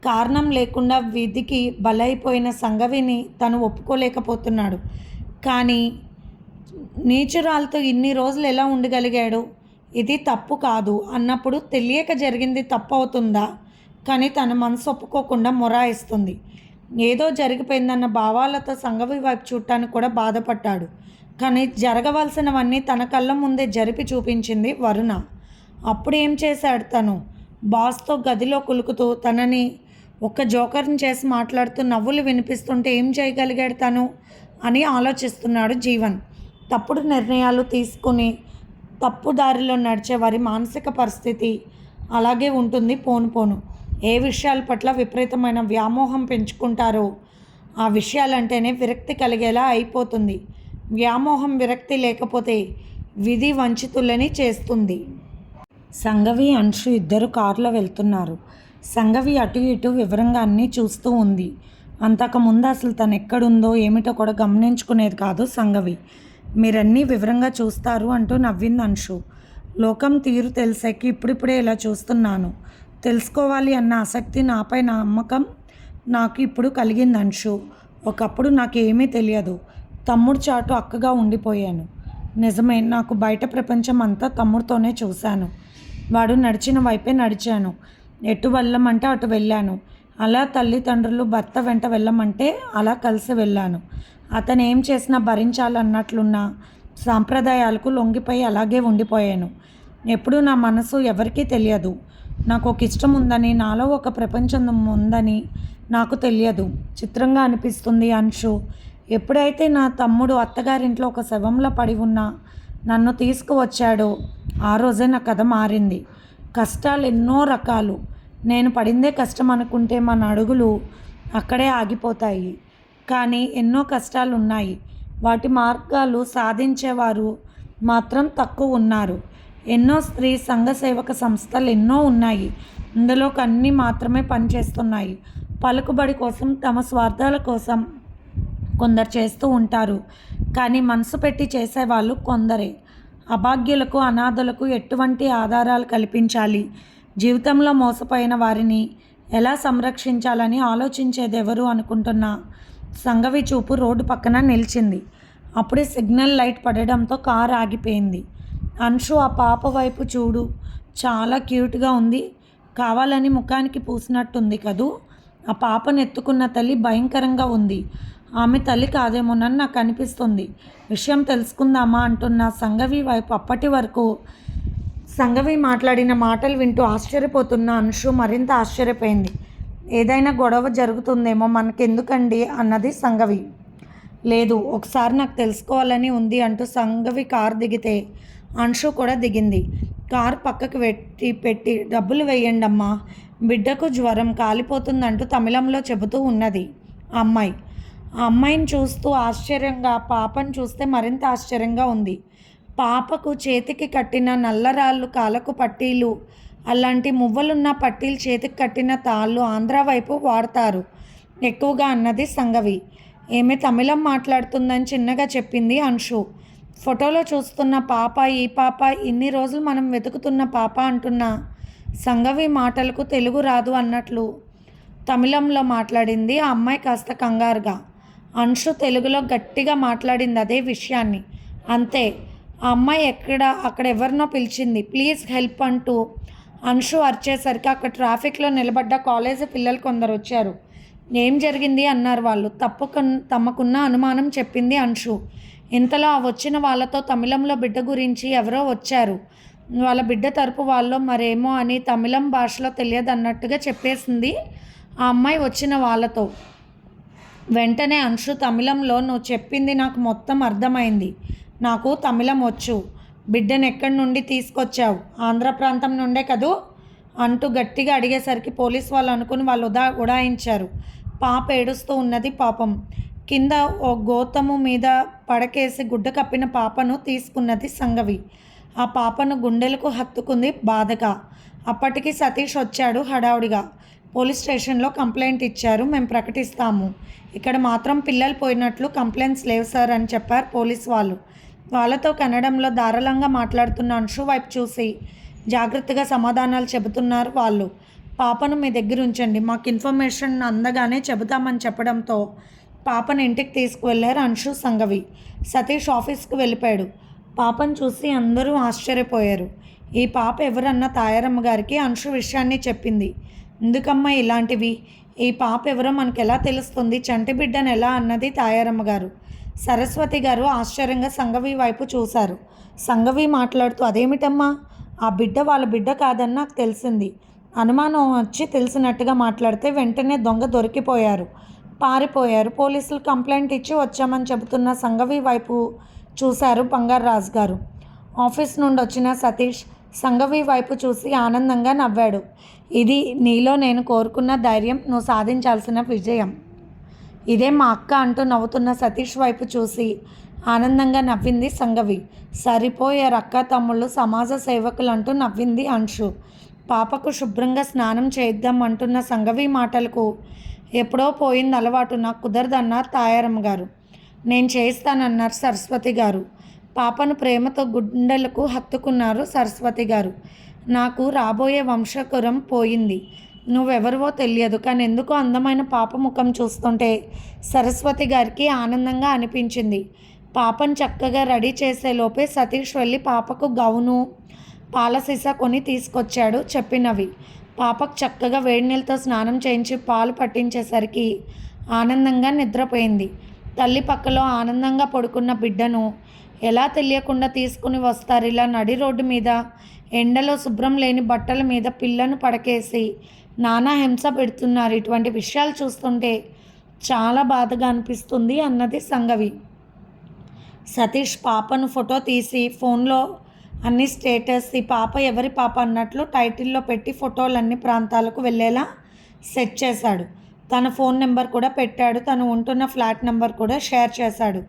కారణం లేకుండా విధికి బలైపోయిన సంగవిని తను ఒప్పుకోలేకపోతున్నాడు. కానీ నేచురాల్తో ఇన్ని రోజులు ఎలా ఉండగలిగాడు? ఇది తప్పు కాదు అన్నప్పుడు తెలియక జరిగింది తప్పు అవుతుందా? కానీ తన మనసు ఒప్పుకోకుండా మొరాయిస్తుంది. ఏదో జరిగిపోయిందన్న భావాలతో సంగవి వైపు చూడటానికి కూడా బాధపడ్డాడు. కానీ జరగవలసినవన్నీ తన కళ్ళ ముందే జరిపి చూపించింది వరుణ. అప్పుడు ఏం చేశాడు తను? బాస్తో గదిలో కులుకుతూ తనని ఒక జోకర్ని చేసి మాట్లాడుతూ నవ్వులు వినిపిస్తుంటే ఏం చేయగలిగాడు తను అని ఆలోచిస్తున్నాడు జీవన్. తప్పుడు నిర్ణయాలు తీసుకుని తప్పు దారిలో నడిచే వారి మానసిక పరిస్థితి అలాగే ఉంటుంది. పోను ఏ విషయాల పట్ల విపరీతమైన వ్యామోహం పెంచుకుంటారో ఆ విషయాలంటేనే విరక్తి కలిగేలా అయిపోతుంది. వ్యామోహం విరక్తి లేకపోతే విధి వంచితులని చేస్తుంది. సంగవి, అంశు ఇద్దరు కారులో వెళ్తున్నారు. సంగవి అటు ఇటు వివరంగా అన్నీ చూస్తూ ఉంది. అంతకుముందు అసలు తను ఎక్కడుందో ఏమిటో కూడా గమనించుకునేది కాదు సంగవి. మీరన్నీ వివరంగా చూస్తారు అంటూ నవ్వింది అంశు. లోకం తీరు తెలిసాక ఇప్పుడిప్పుడే ఇలా చూస్తున్నాను. తెలుసుకోవాలి అన్న ఆసక్తి, నాపై నమ్మకం నాకు ఇప్పుడు కలిగింది అంశు. ఒకప్పుడు నాకేమీ తెలియదు. తమ్ముడు చాటు అక్కగా ఉండిపోయాను. నిజమే, నాకు బయట ప్రపంచం అంతా తమ్ముడితోనే చూశాను. వాడు నడిచిన వైపే నడిచాను. ఎటు వెళ్ళమంటే అటు వెళ్ళాను. అలా తల్లిదండ్రులు భర్త వెంట వెళ్ళమంటే అలా కలిసి వెళ్ళాను. అతను ఏం చేసినా భరించాలన్నట్లున్న సాంప్రదాయాలకు లొంగిపోయి అలాగే ఉండిపోయాను. ఎప్పుడూ నా మనసు ఎవరికీ తెలియదు. నాకు ఒక ఇష్టం ఉందని, నాలో ఒక ప్రపంచం ఉందని నాకు తెలియదు. చిత్రంగా అనిపిస్తుంది అంశు. ఎప్పుడైతే నా తమ్ముడు అత్తగారింట్లో ఒక శవంలో పడి ఉన్నా నన్ను తీసుకువచ్చాడో ఆ రోజే నా కథ మారింది. కష్టాలు ఎన్నో రకాలు. నేను పడిందే కష్టం అనుకుంటే మన అడుగులు అక్కడే ఆగిపోతాయి. కానీ ఎన్నో కష్టాలు ఉన్నాయి. వాటి మార్గాలు సాధించేవారు మాత్రం తక్కువ ఉన్నారు. ఎన్నో స్త్రీ సంఘ సేవక సంస్థలు ఎన్నో ఉన్నాయి. ఇందులో అన్నీ మాత్రమే పనిచేస్తున్నాయి. పలుకుబడి కోసం, తమ స్వార్థాల కోసం కొందరు చేస్తూ ఉంటారు. కానీ మనసు పెట్టి చేసేవాళ్ళు కొందరే. అభాగ్యులకు, అనాథలకు ఎటువంటి ఆధారాలు కల్పించాలి, జీవితంలో మోసపోయిన వారిని ఎలా సంరక్షించాలని ఆలోచించేది ఎవరు అనుకుంటున్నా సంగవి చూపు రోడ్డు పక్కన నిలిచింది. అప్పుడే సిగ్నల్ లైట్ పడడంతో కారు ఆగిపోయింది. అంశు, ఆ పాప వైపు చూడు, చాలా క్యూట్గా ఉంది. కావాలని ముఖానికి పూసినట్టుంది కదూ. ఆ పాపను ఎత్తుకున్న తల్లి భయంకరంగా ఉంది. ఆమె తల్లి కాదేమోనని నాకు అనిపిస్తుంది. విషయం తెలుసుకుందామా అంటున్న సంగవి వైపు అప్పటి వరకు సంగవి మాట్లాడిన మాటలు వింటూ ఆశ్చర్యపోతున్న అంశు మరింత ఆశ్చర్యపోయింది. ఏదైనా గొడవ జరుగుతుందేమో, మనకెందుకండి అన్నది సంగవి. లేదు, ఒకసారి నాకు తెలుసుకోవాలని ఉంది అంటూ సంఘవి కారు దిగితే అంశు కూడా దిగింది. కారు పక్కకు పెట్టి డబ్బులు వేయండమ్మా, బిడ్డకు జ్వరం కాలిపోతుందంటూ తమిళంలో చెబుతూ ఉన్నది ఆ అమ్మాయి. ఆ అమ్మాయిని చూస్తూ ఆశ్చర్యంగా, పాపను చూస్తే మరింత ఆశ్చర్యంగా ఉంది. పాపకు చేతికి కట్టిన నల్లరాళ్ళు, కాళ్ళకు పట్టీలు, అలాంటి మువ్వలున్న పట్టీలు, చేతికి కట్టిన తాళ్ళు ఆంధ్ర వైపు వాడతారు ఎక్కువగా అన్నది సంఘవి. ఏమి తమిళం మాట్లాడుతుందని చిన్నగా చెప్పింది అంశు. ఫోటోలో చూస్తున్న పాప ఈ పాప, ఇన్ని రోజులు మనం వెతుకుతున్న పాప అంటున్న సంఘవి మాటలకు తెలుగు రాదు అన్నట్లు తమిళంలో మాట్లాడింది ఆ అమ్మాయి కాస్త కంగారుగా. అంశు తెలుగులో గట్టిగా మాట్లాడింది అదే విషయాన్ని. అంతే, ఆ అమ్మాయి అక్కడ ఎవరినో పిలిచింది. ప్లీజ్ హెల్ప్ అంటూ అంశు అరిచేసరికి అక్కడ ట్రాఫిక్లో నిలబడ్డ కాలేజీ పిల్లలు కొందరు వచ్చారు. ఏం జరిగింది అన్నారు వాళ్ళు. తమకున్న అనుమానం చెప్పింది అంశు. ఇంతలో ఆ వచ్చిన వాళ్ళతో తమిళంలో బిడ్డ గురించి ఎవరో వచ్చారు, వాళ్ళ బిడ్డ తరపు వాళ్ళు మరేమో అని తమిళం భాషలో తెలియదన్నట్టుగా చెప్పేసింది ఆ అమ్మాయి వచ్చిన వాళ్ళతో. వెంటనే అంశు తమిళంలో, నువ్వు చెప్పింది నాకు మొత్తం అర్థమైంది, నాకు తమిళం వచ్చు, బిడ్డను ఎక్కడి నుండి తీసుకొచ్చావు, ఆంధ్ర ప్రాంతం నుండే కదూ అంటూ గట్టిగా అడిగేసరికి పోలీస్ వాళ్ళు అనుకుని వాళ్ళు ఉడాయించారు. పాప ఏడుస్తూ ఉన్నది. పాపం కింద ఓ గోతము మీద పడకేసి గుడ్డ కప్పిన పాపను తీసుకున్నది సంఘవి. ఆ పాపను గుండెలకు హత్తుకుంది బాధగా. అప్పటికి సతీష్ వచ్చాడు హడావుడిగా. పోలీస్ స్టేషన్లో కంప్లైంట్ ఇచ్చారు, మేము ప్రకటిస్తాము, ఇక్కడ మాత్రం పిల్లలు పోయినట్లు కంప్లైంట్స్ లేవు సార్ అని చెప్పారు పోలీస్ వాళ్ళు. వాళ్ళతో కన్నడంలో ధారాళంగా మాట్లాడుతున్న అంశు వైపు చూసి జాగ్రత్తగా సమాధానాలు చెబుతున్నారు వాళ్ళు. పాపను మీ దగ్గర ఉంచండి, మాకు ఇన్ఫర్మేషన్ అందగానే చెబుతామని చెప్పడంతో పాపను ఇంటికి తీసుకువెళ్ళారు అంశు, సంఘవి. సతీష్ ఆఫీస్కి వెళ్ళిపోయాడు. పాపను చూసి అందరూ ఆశ్చర్యపోయారు. ఈ పాప ఎవరన్న తాయారమ్మ గారికి అంశు విషయాన్ని చెప్పింది. ఎందుకమ్మా ఇలాంటివి, ఈ పాప ఎవరో మనకు ఎలా తెలుస్తుంది, చంటి బిడ్డను ఎలా అన్నది తాయారమ్మ గారు. సరస్వతి గారు ఆశ్చర్యంగా సంఘవి వైపు చూశారు. సంఘవి మాట్లాడుతూ, అదేమిటమ్మా, ఆ బిడ్డ వాళ్ళ బిడ్డ కాదని నాకు తెలిసింది. అనుమానం వచ్చి తెలిసినట్టుగా మాట్లాడితే వెంటనే దొంగ దొరికిపోయారు, పారిపోయారు, పోలీసులు కంప్లైంట్ ఇచ్చి వచ్చామని చెబుతున్న సంఘవి వైపు చూశారు బంగారాజు గారు. ఆఫీస్ నుండి వచ్చిన సతీష్ సంఘవి వైపు చూసి ఆనందంగా నవ్వాడు. ఇది నీలో నేను కోరుకున్న ధైర్యం, నువ్వు సాధించాల్సిన విజయం. ఇదే మా అక్క అంటూ నవ్వుతున్న సతీష్ వైపు చూసి ఆనందంగా నవ్వింది సంఘవి. సరిపోయారు అక్క తమ్ముళ్ళు, సమాజ సేవకులు అంటూ నవ్వింది అంశు. పాపకు శుభ్రంగా స్నానం చేద్దాం అంటున్న సంఘవి మాటలకు ఎప్పుడో పోయింది అలవాటు, నాకు కుదరదన్నారు తాయారమ్మ గారు. నేను చేస్తానన్నారు సరస్వతి గారు. పాపను ప్రేమతో గుండెలకు హత్తుకున్నారు సరస్వతి గారు. నాకు రాబోయే వంశకురం పోయింది, నువ్వెవరివో తెలియదు, కానీ ఎందుకో అందమైన పాప ముఖం చూస్తుంటే సరస్వతి గారికి ఆనందంగా అనిపించింది. పాపను చక్కగా రెడీ చేసేలోపే సతీష్ వెళ్ళి పాపకు గౌను, పాల సీసా కొని తీసుకొచ్చాడు చెప్పినవి. పాపకు చక్కగా వేడి నీళ్ళతో స్నానం చేయించి పాలు పట్టించేసరికి ఆనందంగా నిద్రపోయింది. తల్లి పక్కలో ఆనందంగా పడుకున్న బిడ్డను ఎలా తెలియకుండా తీసుకుని వస్తారు ఇలా నడి రోడ్డు మీద, ఎండలో శుభ్రం లేని బట్టల మీద పిల్లను పడకేసి నానా హింస పెడుతున్నారు. ఇటువంటి విషయాలు చూస్తుంటే చాలా బాధగా అనిపిస్తుంది అన్నది సంఘవి. సతీష్ పాపను ఫోటో తీసి ఫోన్లో అన్ని స్టేటస్, ఈ పాప ఎవరి పాప అన్నట్లు టైటిల్లో పెట్టి ఫోటోలన్నీ ప్రాంతాలకు వెళ్ళేలా సెట్ చేశాడు. తన ఫోన్ నెంబర్ కూడా పెట్టాడు, తను ఉంటున్న ఫ్లాట్ నెంబర్ కూడా షేర్ చేశాడు.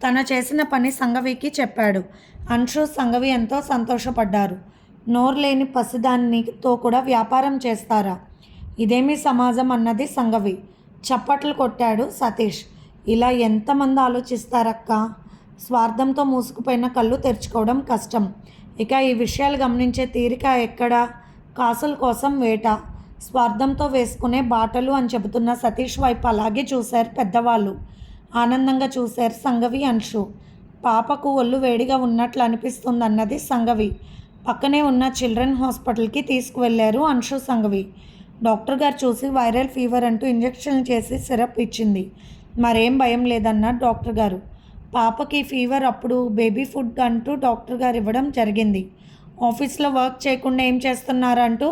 తను చేసిన పని సంఘవికి చెప్పాడు. అంశు, సంఘవి ఎంతో సంతోషపడ్డారు. నోరు లేని పసిదానితో కూడా వ్యాపారం చేస్తారా, ఇదేమీ సమాజం అన్నది సంఘవి. చప్పట్లు కొట్టాడు సతీష్. ఇలా ఎంతమంది ఆలోచిస్తారక్క, స్వార్థంతో మూసుకుపోయిన కళ్ళు తెరుచుకోవడం కష్టం. ఇక ఈ విషయాలు గమనించే తీరిక ఎక్కడ, కాసుల కోసం వేట, స్వార్థంతో వేసుకునే బాటలు అని చెబుతున్న సతీష్ వైపు అలాగే చూశారు పెద్దవాళ్ళు. ఆనందంగా చూశారు సంఘవి, అంశు. పాపకు ఒళ్ళు వేడిగా ఉన్నట్లు అనిపిస్తుంది అన్నది సంఘవి. పక్కనే ఉన్న చిల్డ్రన్ హాస్పిటల్కి తీసుకువెళ్ళారు అంశు, సంఘవి. డాక్టర్ గారు చూసి వైరల్ ఫీవర్ అంటూ ఇంజెక్షన్లు చేసి సిరప్ ఇచ్చింది. మరేం భయం లేదన్నారు డాక్టర్ గారు. పాపకి ఫీవర్ అప్పుడు బేబీ ఫుడ్ అంటూ డాక్టర్ గారు ఇవ్వడం జరిగింది. ఆఫీస్లో వర్క్ చేయకుండా ఏం చేస్తున్నారంటూ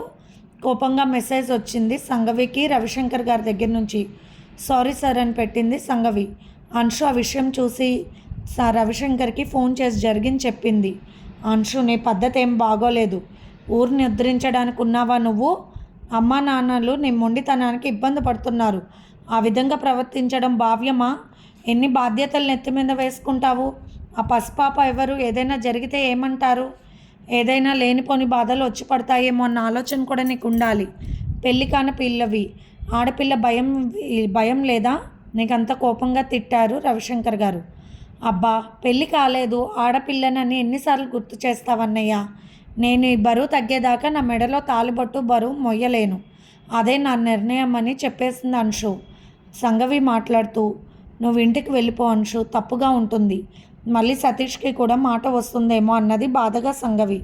కోపంగా మెసేజ్ వచ్చింది సంఘవికి రవిశంకర్ గారి దగ్గర నుంచి. సారీ సార్ అని పెట్టింది సంఘవి. అంశు ఆ విషయం చూసి రవిశంకర్కి ఫోన్ చేసి జరిగింది చెప్పింది. అంశు, నీ పద్ధతి ఏం బాగోలేదు. ఊరిని ఉద్ధరించడానికి ఉన్నావా నువ్వు? అమ్మా నాన్నలు నీ మొండితనానికి ఇబ్బంది పడుతున్నారు. ఆ విధంగా ప్రవర్తించడం భావ్యమా? ఎన్ని బాధ్యతలు నెత్తి మీద వేసుకుంటావు? ఆ పసిపాప ఎవరు? ఏదైనా జరిగితే ఏమంటారు? ఏదైనా లేనిపోని బాధలు వచ్చి పడతాయేమో అన్న ఆలోచన కూడా నీకు ఉండాలి. పెళ్ళి కాని పిల్లవి, ఆడపిల్ల భయం లేదా? నీకంత కోపంగా తిట్టారు రవిశంకర్ గారు. అబ్బా, పెళ్ళి కాలేదు, ఆడపిల్లనని ఎన్నిసార్లు గుర్తు చేస్తావన్నయ్య? నేను ఈ బరువు తగ్గేదాకా నా మెడలో తాళిబొట్టు బరువు మొయ్యలేను. అదే నా నిర్ణయం అని చెప్పేసింది అంశు. సంగవి మాట్లాడుతూ, నువ్వు ఇంటికి వెళ్ళిపో అంశు, తప్పుగా ఉంటుంది. మళ్ళీ సతీష్కి కూడా మాట వస్తుందేమో అన్నది బాధగా సంగవి.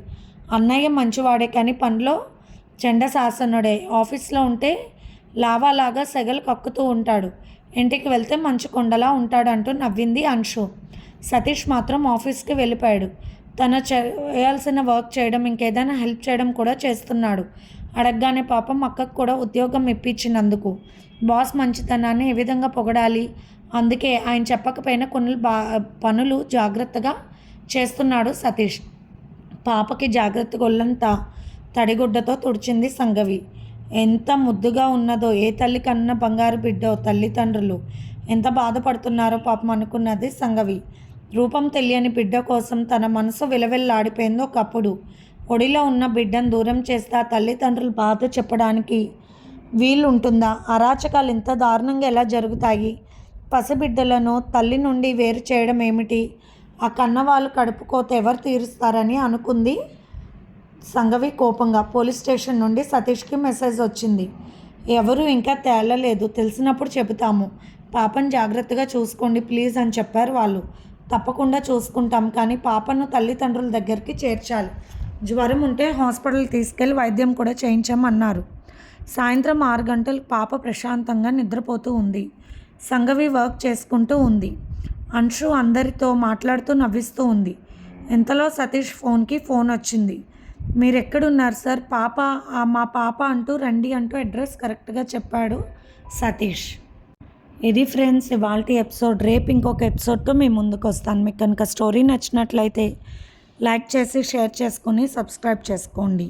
అన్నయ్య మంచివాడే, కానీ పనిలో చండశాసనుడే. ఆఫీస్లో ఉంటే లావాలాగా సెగలు కక్కుతూ ఉంటాడు, ఇంటికి వెళ్తే మంచి కొండలా ఉంటాడంటూ నవ్వింది అంశు. సతీష్ మాత్రం ఆఫీస్కి వెళ్ళిపోయాడు. తను చేయాల్సిన వర్క్ చేయడం, ఇంకేదైనా హెల్ప్ చేయడం కూడా చేస్తున్నాడు. అడగగానే పాపం అక్కకు కూడా ఉద్యోగం ఇప్పించినందుకు బాస్ మంచితనాన్ని ఏ విధంగా పొగడాలి? అందుకే ఆయన చెప్పకపోయినా కొన్ని పనులు జాగ్రత్తగా చేస్తున్నాడు సతీష్. పాపకి జాగ్రత్తగా ఒళ్ళంతా తడిగుడ్డతో తుడిచింది సంగవి. ఎంత ముద్దుగా ఉన్నదో, ఏ తల్లి కన్నా బంగారు బిడ్డో. తల్లిదండ్రులు ఎంత బాధపడుతున్నారో పాపం అనుకున్నది సంగవి. రూపం తెలియని బిడ్డ కోసం తన మనసు విలవిల్లాడిపోయిందో ఒకప్పుడు. ఒడిలో ఉన్న బిడ్డను దూరం చేస్తే ఆ తల్లిదండ్రులు బాధ చెప్పడానికి వీలు ఉంటుందా? అరాచకాలు ఇంత దారుణంగా ఎలా జరుగుతాయి? పసిబిడ్డలను తల్లి నుండి వేరు చేయడం ఏమిటి? ఆ కన్నవాళ్ళు కడుపుకోత ఎవరు తీరుస్తారని అనుకుంది సంగవి కోపంగా. పోలీస్ స్టేషన్ నుండి సతీష్కి మెసేజ్ వచ్చింది. ఎవరు ఇంకా తేలలేదు, తెలిసినప్పుడు చెబుతాము. పాపను జాగ్రత్తగా చూసుకోండి ప్లీజ్ అని చెప్పారు వాళ్ళు. తప్పకుండా చూసుకుంటాం, కానీ పాపను తల్లిదండ్రుల దగ్గరికి చేర్చాలి. జ్వరం ఉంటే హాస్పిటల్ తీసుకెళ్ళి వైద్యం కూడా చేయించామన్నారు. సాయంత్రం 6 గంటలకు పాప ప్రశాంతంగా నిద్రపోతూ ఉంది. సంగవి వర్క్ చేసుకుంటూ ఉంది. అంశు అందరితో మాట్లాడుతూ నవ్విస్తూ ఉంది. ఇంతలో సతీష్ ఫోన్కి ఫోన్ వచ్చింది. మీరు ఎక్కడున్నారు సార్? మా పాప అంటూ రండి అంటూ అడ్రస్ కరెక్ట్గా చెప్పాడు సతీష్. ఇది ఫ్రెండ్స్ ఇవాల్టి ఎపిసోడ్. రేపు ఇంకొక ఎపిసోడ్తో మీ ముందుకు వస్తాను. మీకు కనుక స్టోరీ నచ్చినట్లయితే లైక్ చేసి షేర్ చేసుకొని సబ్స్క్రైబ్ చేసుకోండి.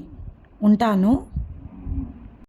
ఉంటాను.